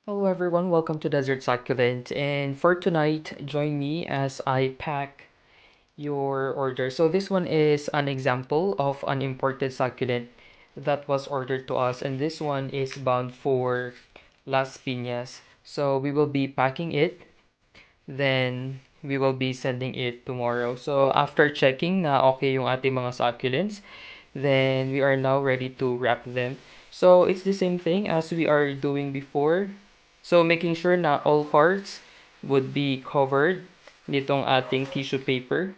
Hello everyone, welcome to Desert Succulent. And for tonight, join me as I pack your order. So this one is an example of an imported succulent that was ordered to us, and this one is bound for Las Piñas. So we will be packing it, then we will be sending it tomorrow. So after checking na okay yung ating mga succulents, then we are now ready to wrap them. So it's the same thing as we are doing before. So making sure na all parts would be covered nitong ating tissue paper.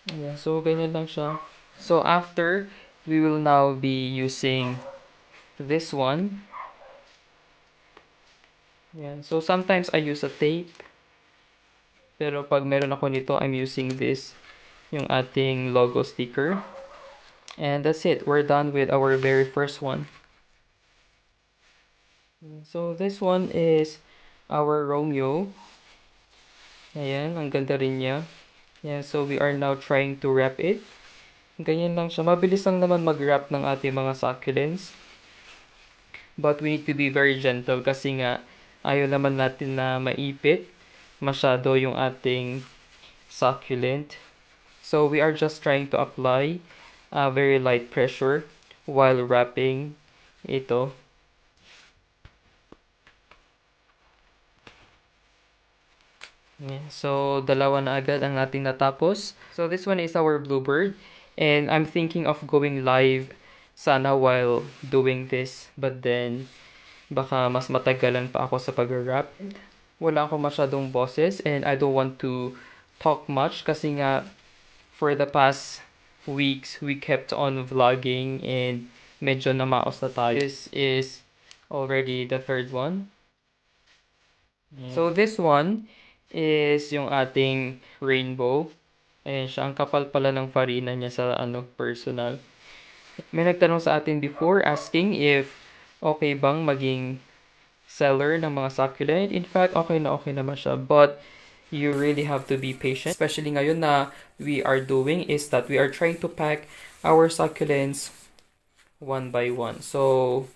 Yeah, so ganyan lang siya. So after, we will now be using this one. Yeah, so sometimes I use a tape, pero pag meron ako nito, I'm using this, yung ating logo sticker. And that's it. We're done with our very first one. So this one is our Romeo. Ayan, ang ganda rin niya. Yeah, so we are now trying to wrap it. Ganyan lang siya. Mabilis lang naman mag-wrap ng ating mga succulents. But we need to be very gentle kasi nga ayaw naman natin na maipit masyado yung ating succulent. So we are just trying to apply very light pressure while wrapping ito. Yeah, so dalawa na agad ang ating natapos. So this one is our bluebird, and I'm thinking of going live sana while doing this, but then baka mas matagalan pa ako sa pag-wrap. Wala akong masyadong boses and I don't want to talk much kasi nga for the past weeks we kept on vlogging and medyo namaos na tayo. This is already the third one. So this one is yung ating rainbow. Ayan siya, ang kapal pala ng farina niya sa personal. May nagtanong sa atin before asking if okay bang maging seller ng mga succulent. In fact, okay naman siya. But you really have to be patient. Especially ngayon na we are doing is that we are trying to pack our succulents one by one. So,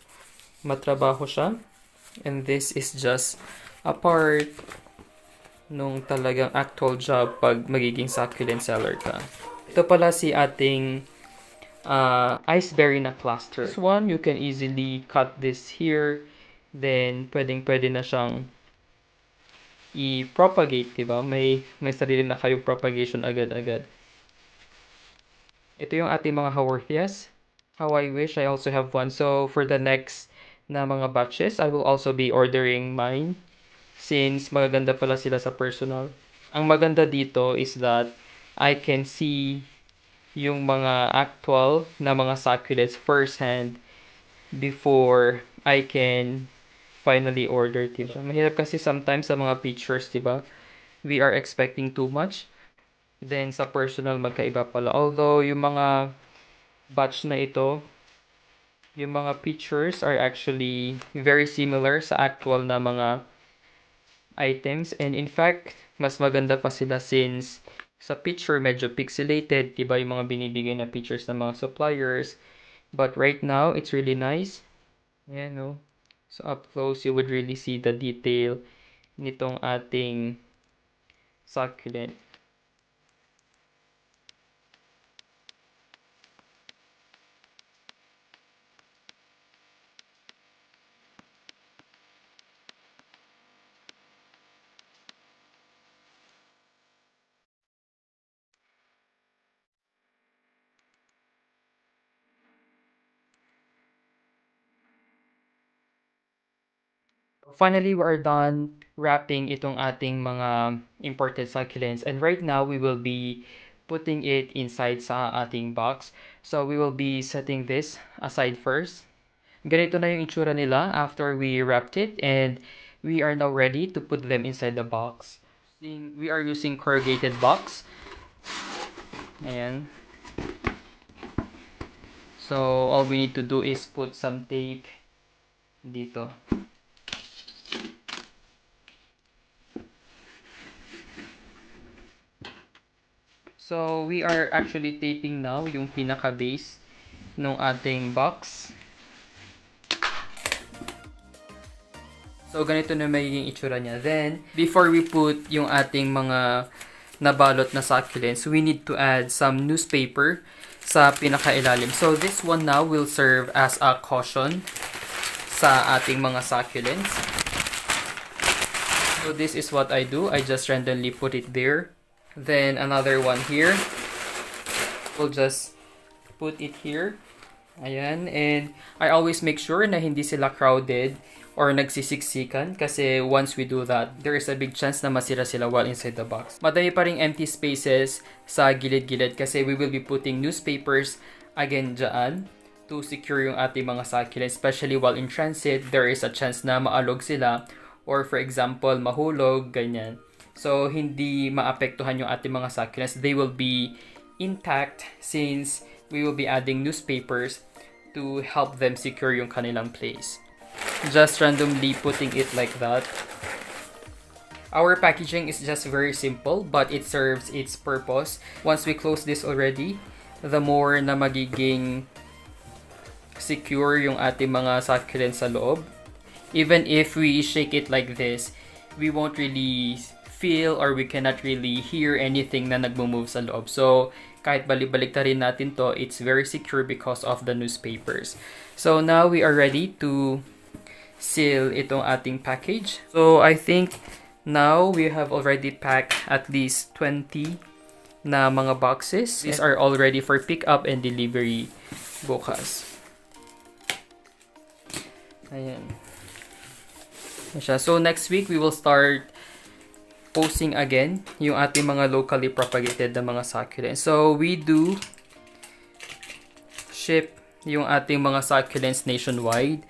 matrabaho siya. And this is just a part nung talagang actual job pag magiging succulent seller ka. Ito pala si ating iceberry na cluster. This one, you can easily cut this here. Then, pwedeng-pwede na siyang i-propagate, diba? May sarili na kayong propagation agad-agad. Ito yung ating mga haworthias. How I wish I also have one. So, for the next na mga batches, I will also be ordering mine since magaganda pala sila sa personal. Ang maganda dito is that I can see yung mga actual na mga succulents firsthand before I can finally order, diba? Mahirap kasi sometimes sa mga pictures, diba? We are expecting too much. Then sa personal magkaiba pala. Although yung mga batch na ito, yung mga pictures are actually very similar sa actual na mga items. And in fact, mas maganda pa sila since sa picture medyo pixelated, diba yung mga binibigay na pictures ng mga suppliers. But right now, it's really nice. Ayan, no? So up close, you would really see the detail nitong ating succulent. Finally, we are done wrapping itong ating mga imported succulents. And right now, we will be putting it inside sa ating box. So, we will be setting this aside first. Ganito na yung itsura nila after we wrapped it. And we are now ready to put them inside the box. We are using corrugated box. Ayan. So, all we need to do is put some tape dito. So, we are actually taping now yung pinaka-base ng ating box. So, ganito na magiging itsura niya. Then, before we put yung ating mga nabalot na succulents, we need to add some newspaper sa pinakailalim. So, this one now will serve as a cushion sa ating mga succulents. So, this is what I do. I just randomly put it there. Then, another one here. We'll just put it here. Ayan. And I always make sure na hindi sila crowded or nagsisiksikan kasi once we do that, there is a big chance na masira sila while inside the box. Madami pa ring empty spaces sa gilid-gilid kasi we will be putting newspapers again dyan to secure yung ating mga succulents. Especially while in transit, there is a chance na maalog sila or for example, mahulog, ganyan. So, hindi maapektuhan yung ating mga succulents. They will be intact since we will be adding newspapers to help them secure yung kanilang place. Just randomly putting it like that. Our packaging is just very simple but it serves its purpose. Once we close this already, the more na magiging secure yung ating mga succulents sa loob. Even if we shake it like this, we won't really feel or we cannot really hear anything na nagmo-move sa loob. So, kahit balik-balik ta rin natin to, it's very secure because of the newspapers. So, now we are ready to seal itong ating package. So, I think now we have already packed at least 20 na mga boxes. These are all ready for pick-up and delivery bukas. Ayan. So, next week, we will start posting again yung ating mga locally propagated na mga succulents. So, we do ship yung ating mga succulents nationwide.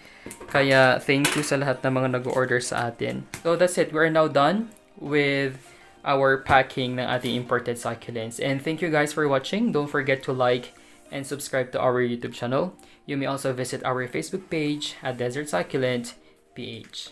Kaya, thank you sa lahat ng mga nag-order sa atin. So, that's it. We are now done with our packing ng ating imported succulents. And thank you guys for watching. Don't forget to like and subscribe to our YouTube channel. You may also visit our Facebook page at Desert Succulent PH.